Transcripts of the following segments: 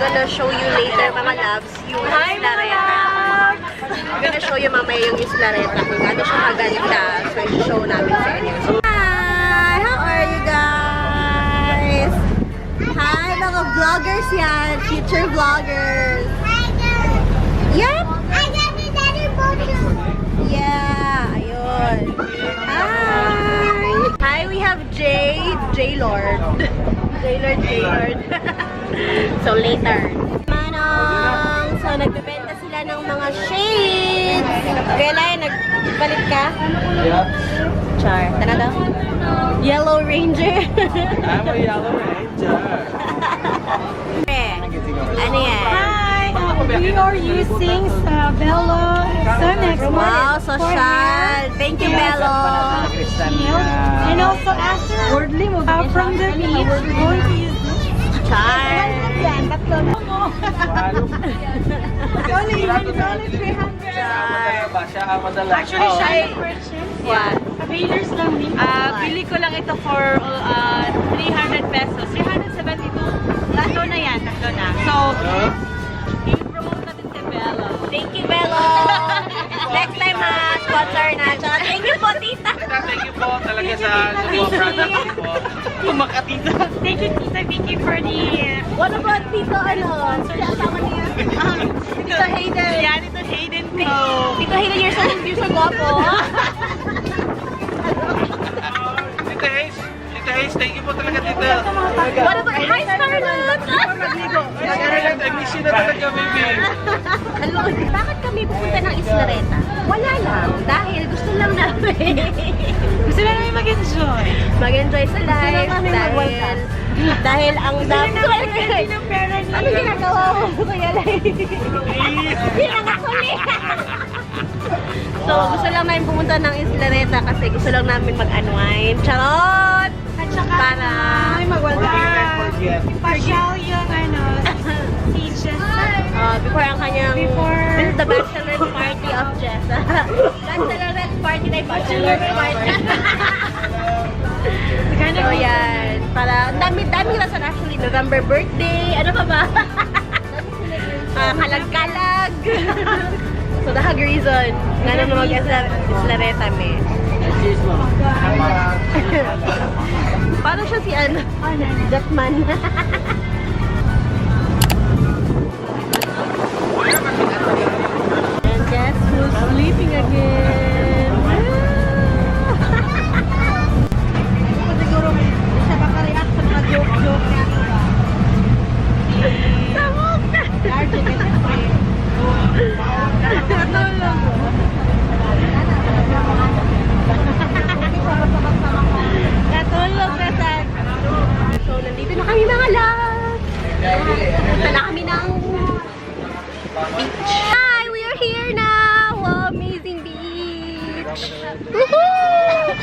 gonna show you later, mga loves, yung Islareta. I'm gonna show you mamaya yung Islareta kung gaano siya maganda. So, i-show namin sa inyo. Hi! How are you guys? Hi, mga vloggers yan. Future vloggers. Yep! Yeah, ayun. Hi! Hi, we have J-Lord. J-Lord. So, later. Manong! So, nagbebenta sila ng mga shades. Kailan, nagpalit ka? Yeah. Char. Tara daw. Yellow Ranger. I'm a Yellow Ranger. Ano yan? Hi, we are using Bello Sonex. Wow, social. Thank you, Bello. And also after from the beach, we're going to use this. Char. Only 300. Actually, siya ay purchase. What? Availers lang din. Bili ko lang ito for 300 pesos. 372. Tatlo na yan. Tatlo na. So, i-promote natin si Bello. Thank you, Bello. Next time, ha, sponsor na. Tsaka, thank you po, tita. Thank you po talaga sa product po. Kumakatita. Thank you, Tita Vicky, for the... What about Tito, ano? Kasama niya? Tito Hayden. Yan, ito Hayden ko. Tito Hayden, you're so guwapo. Tita Hayes, thank you po talaga, Tita. What about, hi, Scarlett! Scarlett, I miss you na talaga, baby. Hello, bakit kami pupunta ng Islareta? Wala lang, dahil gusto lang namin. Gusto na namin mag-enjoy. Mag-enjoy sa life, dahil ang dami. ng pera niya. Ano ginagawa mo, Kuya Lai? Hindi lang ako So, gusto lang namin pumunta ng Islareta kasi gusto lang namin mag-unwind. Charot! At saka, Para pasyal yung si Jessa. before ang kanyang this is the bachelorette party of Jessa. Bachelorette party na yung bachelorette party. So yan, para dami rason actually. November birthday, ano pa ba? Kalag-kalag. So the hug reason nga naman mag-Islareta me. Parang siya si ano? Jetman. And guess who's sleeping again? Siguro siya baka-react sa mga joke-joke niya. Samok! Large and free. Natulog na sa... So, nandito na kami mga love. Punta na kami ng beach. Hi! We are here now! Wow, amazing beach! Woohoo!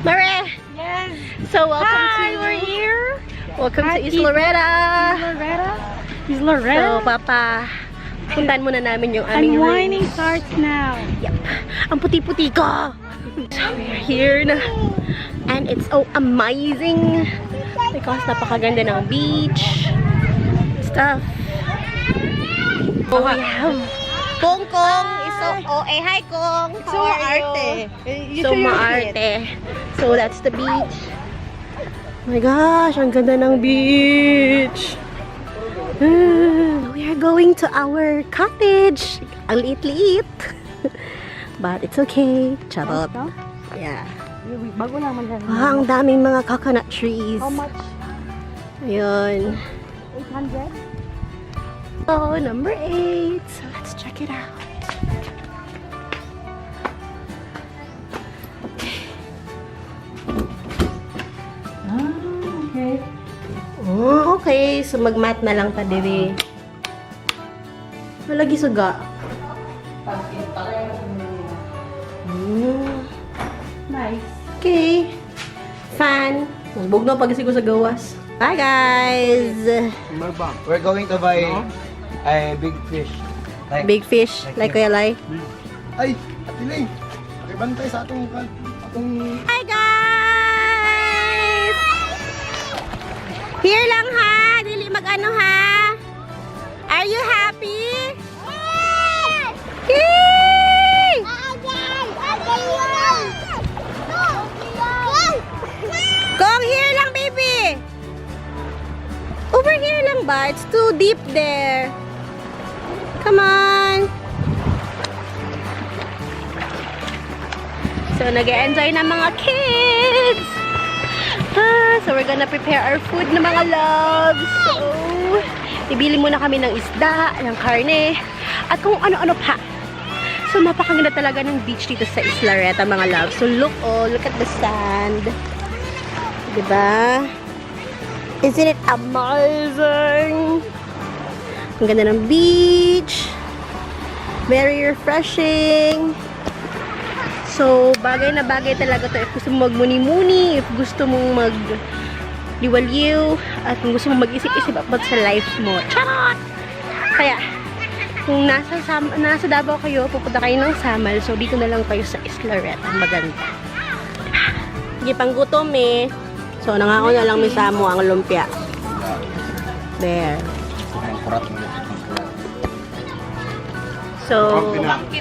Mare! Yes. So, welcome Hi, to... we're here. Welcome to Islareta! Loretta. So, Papa, puntahan muna namin yung aming Unwinding rooms. starts now. Yep. Ang puti-puti ko! So, we're here na. And it's so amazing because napakaganda ng beach stuff. So, we have Kong Kong is so hi Kong! How are you? So maarte. So, that's the beach. Oh my gosh, ang ganda ng beach! We are going to our cottage. Ang liit-liit. But it's okay. Charot. Yeah. Bago naman yan. Ah, ang daming mga coconut trees. How much? Ayun. 800? Oh, number 8. So let's check it out. Okay. Oh, okay. So mag-mat na lang ta diri. Malagi suga. Nice. Okay. Fan. Magbugno pag sigo sa gawas. Bye guys. We're going to buy a big fish. Big fish like Kuya Lai. Ay, Atiling. Pakibantay sa atong Hi guys. Here lang ha. dili mag-ano ha? Are you happy? Yay! Kong, here lang, baby. Over here lang ba? It's too deep there. Come on. So, nag-enjoy na mga kids. So, we're gonna prepare our food na mga loves. So, ibili muna kami ng isda, ng karne, at kung ano-ano pa. So, napakaganda talaga ng beach dito sa Islareta, mga loves. So, look at the sand. Diba? Isn't it amazing? Ang ganda ng beach. Very refreshing. So, bagay na bagay talaga to if gusto mo magmuni-muni, if gusto mong magliwaliw, at kung gusto mong mag-isip-isip about sa life mo. Charot! Kaya, kung nasa Davao kayo, pupunta kayo ng Samal, so dito na lang kayo sa Islareta. Maganda. Hindi pang gutom eh. So, nangako na lang may samo ang lumpia. There. So,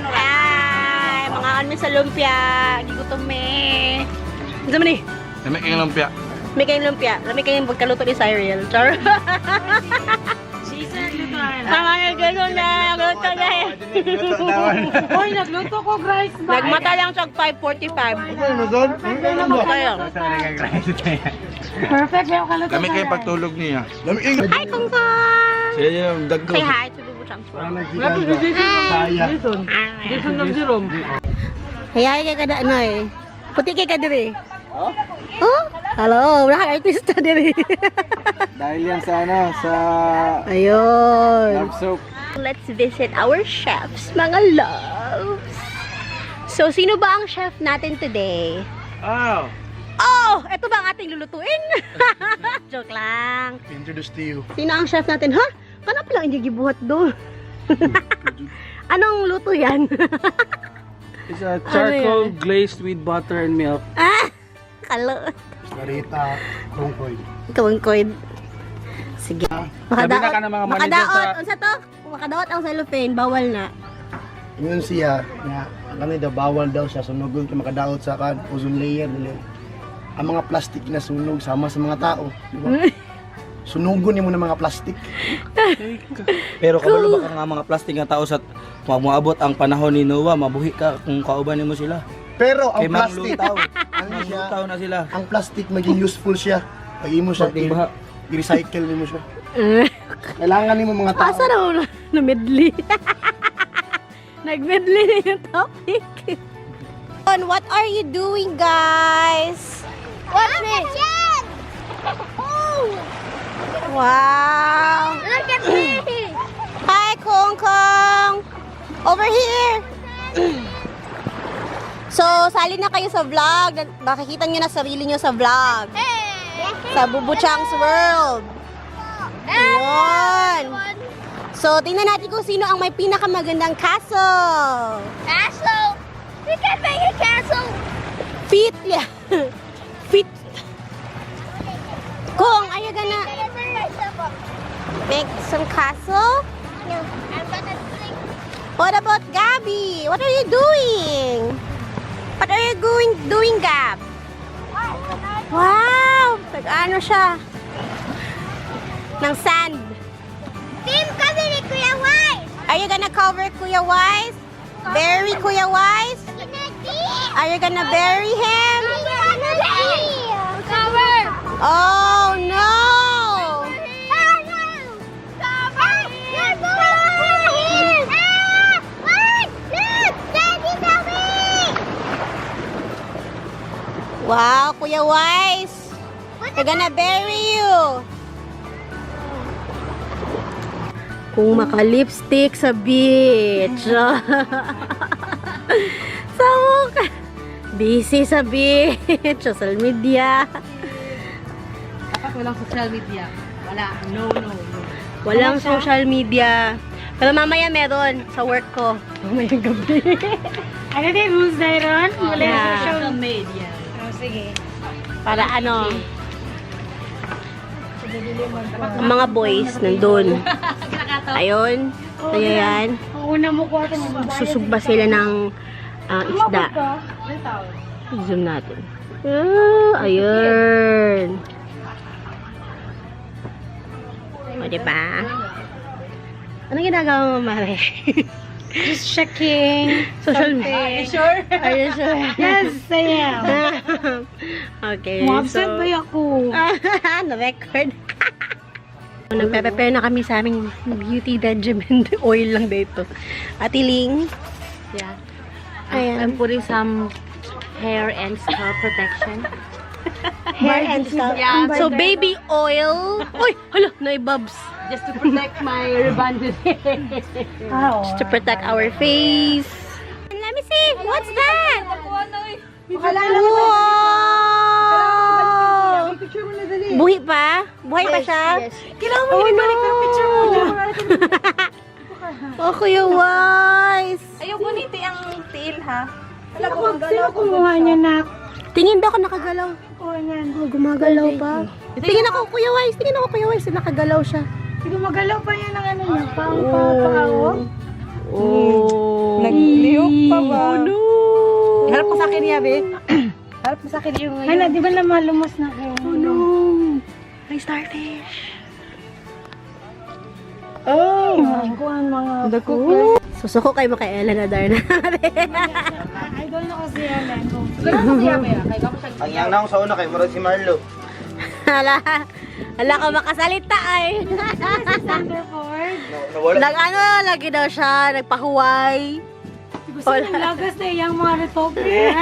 ay, mga kami sa lumpia. Hindi gutom eh. Ano naman eh? May kayong lumpia. May kayong lumpia. May kayong pagkaluto ni Cyril. Char. Tama nga gano'n na. Nagluto na eh. Hoy, nagluto ko, guys. Nagmata lang siya 5:45. Kaya. Perfect, may kaluto Kami kayo pagtulog niya. Hi, Kung Kong! Siya yung dagdo. Say hi to Bubu Transfer. Jason ng Jerome. Hayay kay kada ano eh. Puti kay kada eh. Oh? Hello, wala artista diri. Dahil yan sa ano, sa Ayun. soap. Let's visit our chefs, mga loves. So, sino ba ang chef natin today? Oh! Oh! Ito ba ang ating lulutuin? Joke lang. Introduce to you. Sino ang chef natin? Ha? Kana pala hindi gibuhat doon. Anong luto yan? It's a charcoal glazed with butter and milk. Ah! Kalo. Marita, Kongkoy. Kawangkoy. Sige. Sabi na ka ng mga manager Makadaot. sa- Unsa to? Makadaot ang cellophane. Bawal na. Yun siya, nga, kami daw bawal daw siya sunugon kay makadaot sa kan ozone layer dili. Ang mga plastic na sunog sama sa mga tao, di ba? Sunugon mo ng mga plastic. Pero kabalo ba ka nga mga plastic nga tao sa maabot ang panahon ni Noah, mabuhi ka kung kauban mo sila. Pero ang Kay plastic, manglutaw. ano siya, Manglutaw na sila. ang plastic maging useful siya. Pag imo siya Pag baha. i-recycle mo siya. Kailangan nimo mga tao. Asa na medley? Nag-medley na yung topic. What are you doing, guys? Watch me. Wow. Look at me. Hi, Kong Kong. Over here. So, sali na kayo sa vlog. Makikita nyo na sarili nyo sa vlog. Sa Bubu Chang's World. Ayun. So, tingnan natin kung sino ang may pinakamagandang castle. Castle! We can make a castle! Feet, yeah. Feet. Kong, are you gonna make some castle? No, I'm gonna sing. What about Gabby? What are you doing? What are you doing, Gab? Wow! Nag-ano siya? Ng sand. Team kami ni Kuya Wise! Are you gonna cover Kuya Wise? Bury Kuya Wise? Are you gonna bury him? Cover! Oh no! Cover! You're going! Ah! Wait! Look! Daddy's away! Wow, Kuya Wise! We're gonna bury you! Kung maka-lipstick sa beach. Sa mukha. Busy sa beach. Social media. Dapat walang social media. Wala. No. Walang social media. Pero mamaya meron sa work ko. Mamayang gabi. Ano din rules na yun? Wala Yeah. social media. Oh, sige. Para ano. Ang mga boys nandun. Ayun. Ayan. Ang una mo ko ito. Susugba sila ng isda. Zoom natin. Ah, ayun. O, diba? Anong ginagawa mo, Mare? Just checking. Social media. Sure? Are you sure? Yes, I am. Okay, Mo-upset ba ako? na-record. Nagpe-prepare na kami sa aming beauty regimen. Oil lang dito. Atiling. Yeah. Ayan. I'm putting some hair and scalp protection. Hair and stuff. Yeah. So, baby oil. Uy! Hala! Naibabs. Just to protect my rebonded hair. Just to protect our face. Let me see. What's that? Wow! Buhi pa? Buhay pa siya? Kailangan mo ibalik na picture mo dyan. Oh, Kuya Wise. Ayaw boniti ang tiil, ha? Sino kumuha niya na? Tingin daw ako nakagalaw. Oh, yan. Oh, gumagalaw pa. Tingin ako, Kuya Wise. Tingin ako, Kuya Wise. Nakagalaw siya. Sige, magalaw pa yan ng ano niya. Pang-pao. Oh. Nagliyok pa ba? Oh, no. Harap mo sa akin, Yabe. Harap mo sa akin yung... Ay na, di ba na malumos na kayo? Oh, no. May starfish. Oh! Kuhan mga Susuko kayo mo kay Ella na Darna. idol na kasi yan. Ang yang naong sa una kay murag si Marlo. Hala ka makasalita ay. Thunderford. Nawala. Lagi daw siya, nagpahuway. Gusto nang lagas na yung mga retoke.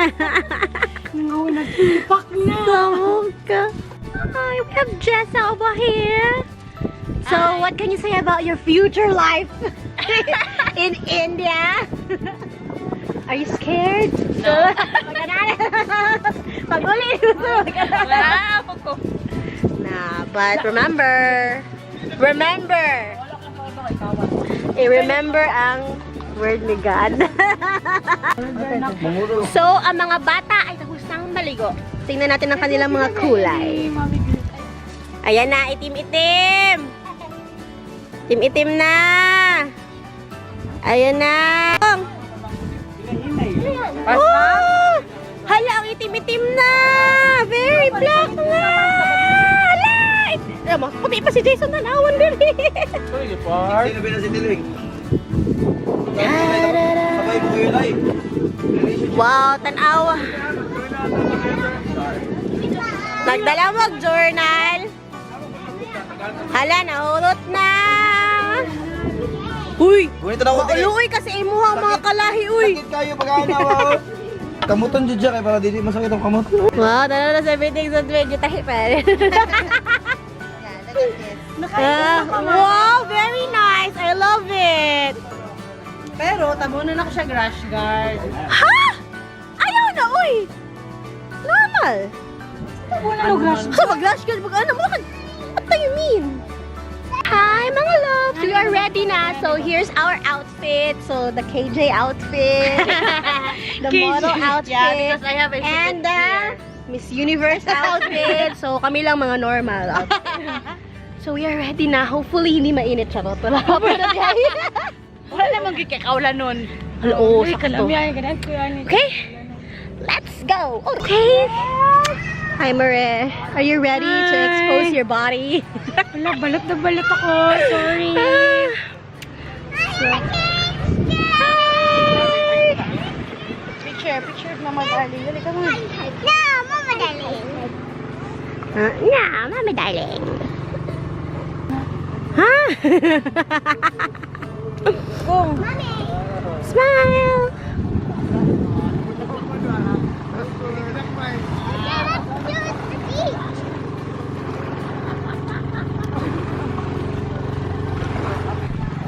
Nagtipak na. Samog ka. Hi, we have Jessa over here. So, what can you say about your future life in India? Are you scared? No. Pag-uli. Nah, but remember ang word ni God. So, ang mga bata ay tapos nang maligo. Tingnan natin ang kanilang mga kulay. Ayan na, itim-itim. Itim-itim na. Ayan na. Oh! Hala, ang itim-itim na. Very black na. Hala! Alam mo, puti pa si Jason na nawan, baby. Sino pinasitilwing? Sabay mo kayo live. Wow, tanawa. Nagdala mo journal. Hala, nahulot na. Uy! Gunito na ako din. Mauluoy kasi imuha mga kalahi, uy. Sakit kayo pag-aanaw. Kamuton dyan dyan kay para dili masakit ang kamot. Wow, dala na sa meeting sa medyo tahi pa rin. Wow, very nice. I love it. Pero, tabunan ako siya grash guard. Ha? Ayaw na, uy. Normal. Ha, mag-rush ka. Ano mo? What do you mean? Hi, mga loves. We are ready na. So, here's our outfit. So, the KJ outfit. The model outfit. Yeah, because I have a And the Miss Universe outfit. So, kami lang mga normal outfit. So, we are ready na. Hopefully, hindi mainit. Charot. Wala pa na diyan. Wala namang kikikawla nun. Oo, sakto. Ganun ko yan. Okay, let's go. Okay. Hi, Mare. Are you ready to expose your body? Wala, balot na balot ako. Sorry. Picture of Mama Darling. Dali ka mo. No, Mama Darling. No, Mama Darling. Ha? Smile.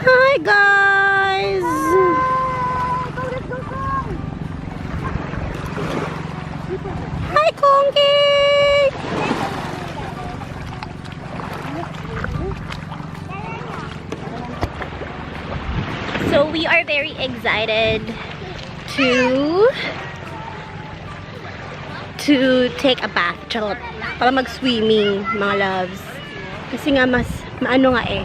Hi, guys. Hi, Kongi. So we are very excited to take a bath. Charot. Para mag-swimming, mga loves. Kasi nga mas, maano nga eh,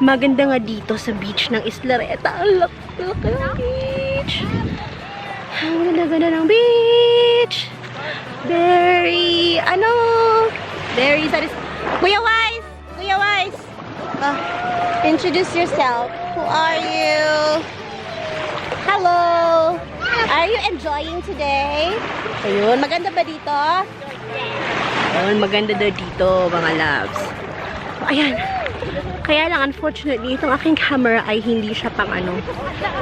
maganda nga dito sa beach ng Islareta. Ang laki ng beach. Ang ganda-ganda ng beach. Very, very Kuya Wise! Kuya Wise! Introduce yourself. Who are you? Hello! Are you enjoying today? Ayun, maganda ba dito? Ayun, maganda daw dito, mga loves. Ayan. Kaya lang, unfortunately, itong aking camera ay hindi siya pang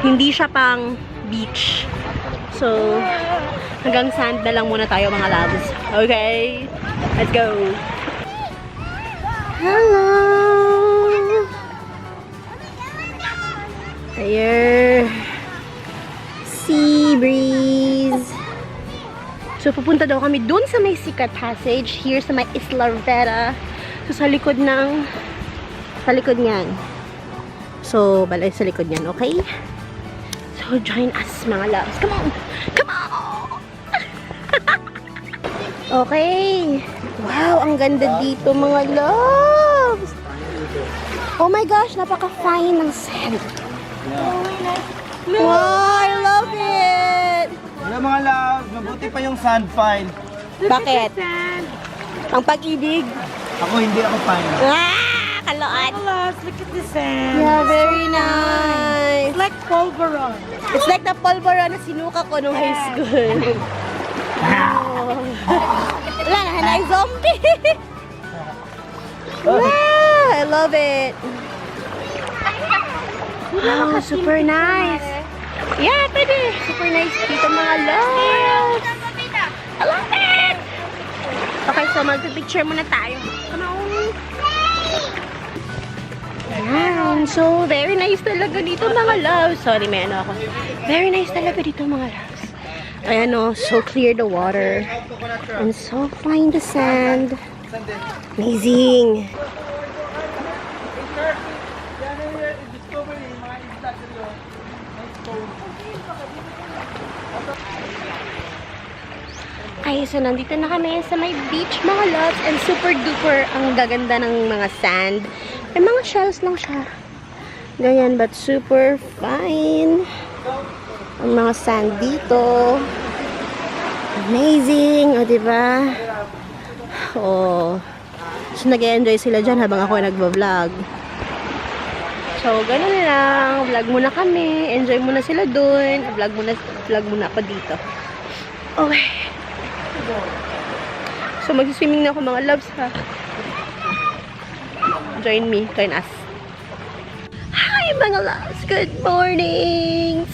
hindi siya pang beach. So, hanggang sand na lang muna tayo, mga loves. Okay? Let's go! Hello! Ayer! Sea breeze! So, pupunta daw kami dun sa may Secret Passage, here sa may Isla Vera. So, sa likod niyan. So, balay sa likod niyan, okay? So, join us, mga loves. Come on! Come on! Okay. Wow, ang ganda dito, mga loves. Oh my gosh, napaka-fine ng sand. Wow, I love it! Hello mga love, mabuti pa yung sand fine. Bakit? Ang pag-ibig? Ako hindi ako fine. Ah! Kaloan! Look at the sand. Yeah, very nice. It's like pulveron. It's like the pulveron na sinuka ko nung high school. Oh. Wala na, hanay zombie. Wow, I love it. Wow, super nice. Yeah, pwede. Super nice dito, mga loves. I love it. Okay, so mag-picture muna tayo. Come on. Ayan. So, very nice talaga dito, mga loves. Sorry, may ano ako. Very nice talaga dito, mga loves. Ayan o, so clear the water. And so fine the sand. Amazing. Ay, so nandito na kami sa may beach, mga loves. And super duper ang gaganda ng mga sand. May mga shells lang siya. Ganyan, but super fine. Ang mga sand dito. Amazing. O, diba? O. So, nag-enjoy sila dyan habang ako nagbablog. So, ganun lang. Vlog muna kami. Enjoy muna sila dun. Vlog muna ako dito. Okay. So, mag-swimming na ako, mga loves, ha? Join me. Join us. Hi, mga loves! Good morning!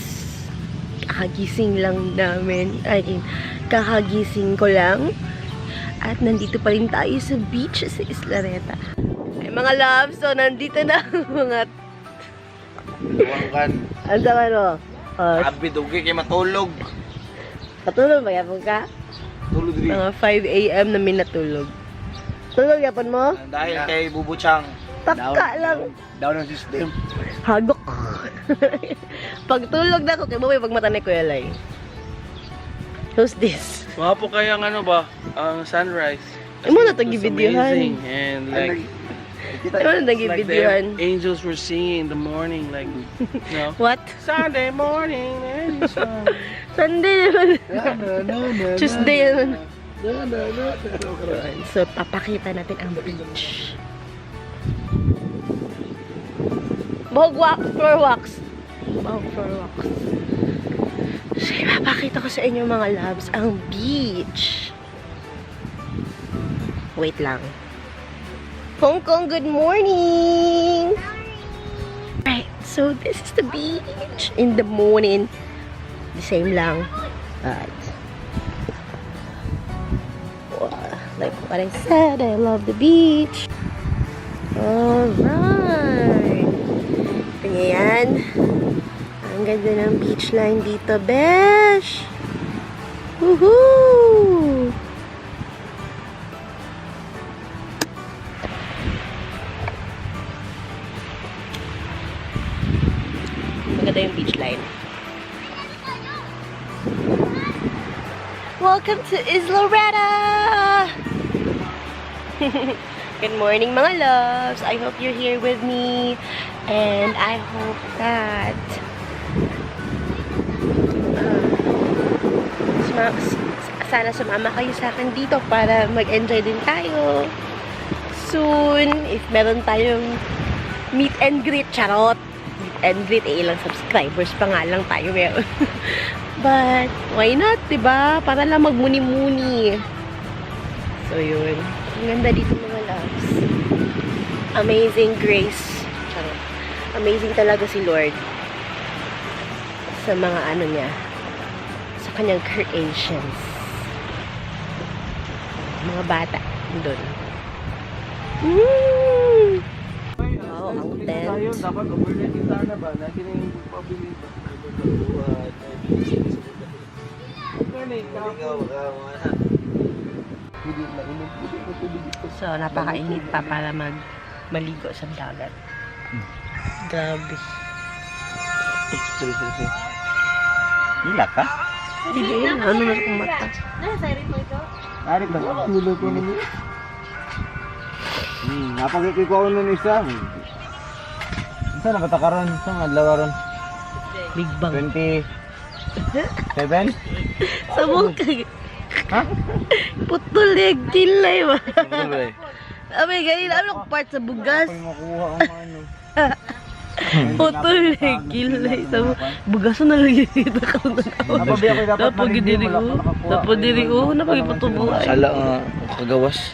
Kakagising lang namin. Kakagising ko lang. At nandito pa rin tayo sa beach sa Islareta. Ay, mga loves, so nandito na mga... Ano sa ano? Abi, dugi kayo matulog. Patulog ba yapon ka? Tulog rin. Mga 5 a.m. na minatulog. Tulog yapon mo? Dahil kay Bubuchang. Tapka lang. Down ang system. Hagok. Pagtulog na ako, kaya mo pag mata ni Kuya Lai. Who's this? Mga po kaya ang ano ba, ang sunrise. Ay mo na ito It was gibidyohan. amazing and like, Ay mo na ito like gibidyohan. the angels were singing in the morning, like, you know, What? Sunday morning, and it's Sunday naman. Tuesday naman. So, papakita natin ang beach. Bahog wax, floor wax. Bahog floor wax. So, papakita ko sa inyo, mga loves, ang beach. Wait lang. Hong Kong, good morning! Right, so this is the beach in the morning. The same lang. Right. Like what I said, I love the beach. Alright. Ito niya yan. Ang ganda ng beach line dito, besh! Woohoo! Maganda yung beach line. Welcome to Isla Reta! Good morning mga loves! I hope you're here with me and I hope that sana sumama kayo sa akin dito para mag-enjoy din tayo. Soon, if meron tayong meet and greet, charot! Meet and greet, ilang subscribers pa nga lang tayo meron. But, why not, diba? Para lang magmuni-muni. So, yun. Ang ganda dito mga loves. Amazing grace. Charot. Amazing talaga si Lord. Sa mga ano niya. Sa kanyang creations. Mga bata. Doon. Wow, ang tent. Dapat overlay kita na ba? Nakin yung pabili ba? So, napakainit pa para maligo sa dagat. Grabe. Hila ka? Hindi, ano na kung mata. Arik ba? Tulog ko naman. Napagkikip ko nun isa. Saan na batakaran? Saan adlaw ron? Big Bang. 27? Sa mukha. Ha? Putol eh, kilay ba? Tuloy. Abay, ganyan ano part sa bugas. Pag makuha ang ano. Putol eh, kilay sa bugas na lang yun. Napabi ako dapat Napagidiri ko. Napagidiri ko. Napagipatubuhay. Sala nga, kagawas.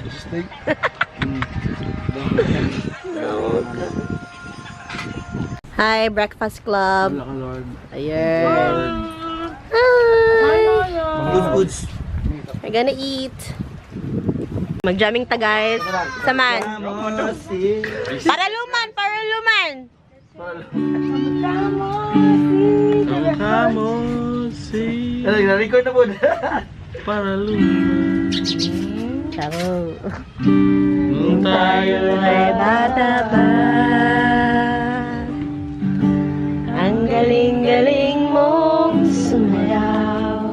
Hi, Breakfast Club. Wala ka, Lord. Ayan. Hi. Goods. We're gonna eat. Mag-jamming ta guys. Saman. Para luman, para luman. Na-record na po. Para luman. Charo. Tayo Ay bata ba? Ang galing-galing mong sumayaw.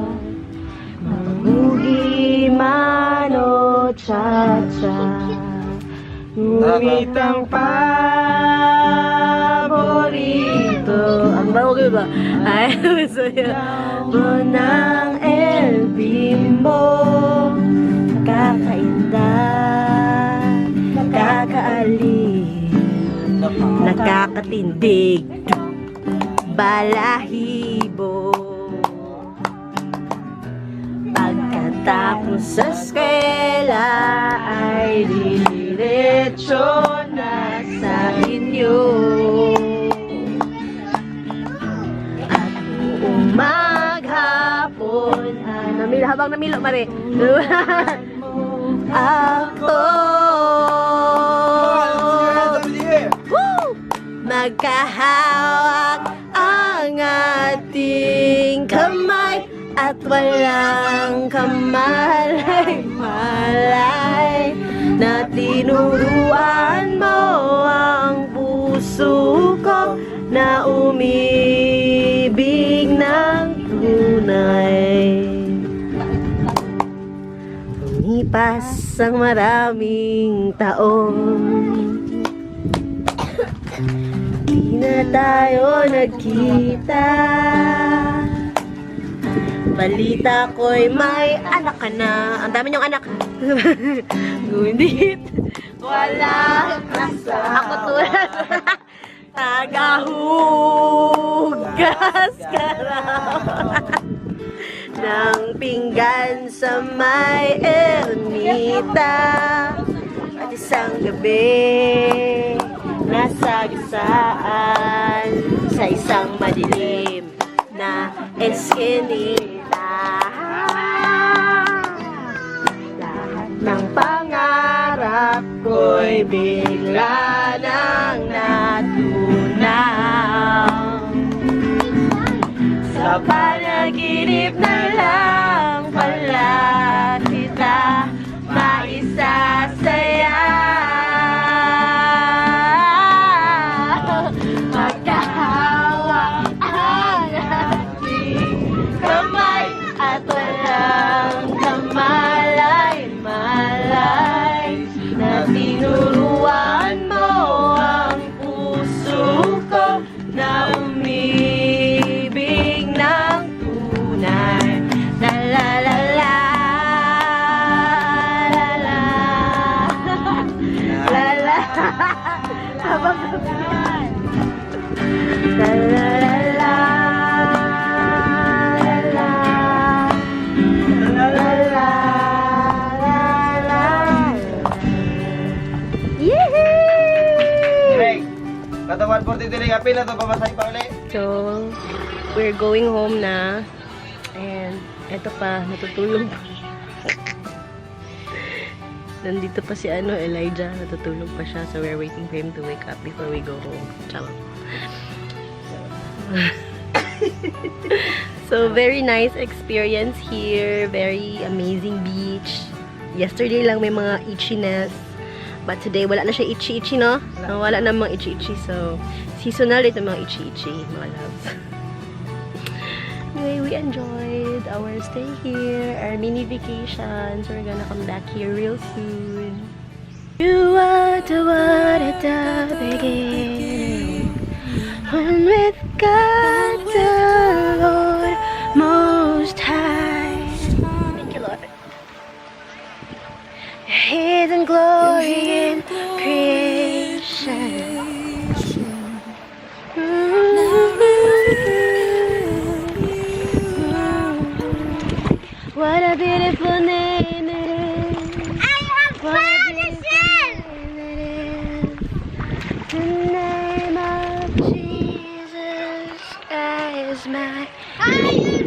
Mabugi man o cha-cha. Ngunit ang paborito. Ang bago ba? Ay, sayaw mo ng El Bimbo. Nakakainda, nakakaalib, nakakatindig, balahibo. Pagkatapos sa eskwela ay diretso na sa inyo. At buong maghapon habang namilo mare. Ako Woo! Magkahawak ang ating kamay at walang kamalay-malay na tinuruan mo ang puso ko na umibig ng tunay. Lumipas ang maraming taon, di na tayo nagkita. Balita ko'y may anak ka na. Ang dami niyong anak. Ngunit wala sa ako tulad. Tagahugas ka raw ng pinggan sa may ermita. At isang gabi nasagasaan sa isang madilim na eskinita. Lahat ng pangarap ko'y bigla nang natunaw. Sa panaginip na lang pala kita maisasaya. Magkahawa ang ating kamay at walang kamalay-malay na tinuro La la la la. La la la la. La. Yehey! Direk, katawan 40 direk, apil na to, pamasay pa ulit. So, we're going home na. And, eto pa, natutulog. Nandito pa si Elijah, natutulog pa siya. So, we're waiting for him to wake up before we go home. Ciao. So, very nice experience here. Very amazing beach. Yesterday lang may mga itchiness. But today, wala na siya itchy-itchy, no? Wala na mga itchy-itchy. So, seasonal ito mga itchy-itchy, mga loves. Anyway, we enjoyed our stay here, our mini vacation. So, we're gonna come back here real soon. You are the one at the beginning. One with God the Lord Most High. Thank you, Lord. Hidden glory in creation. What a beautiful name it is. I have found a shell. The name of Jesus is my I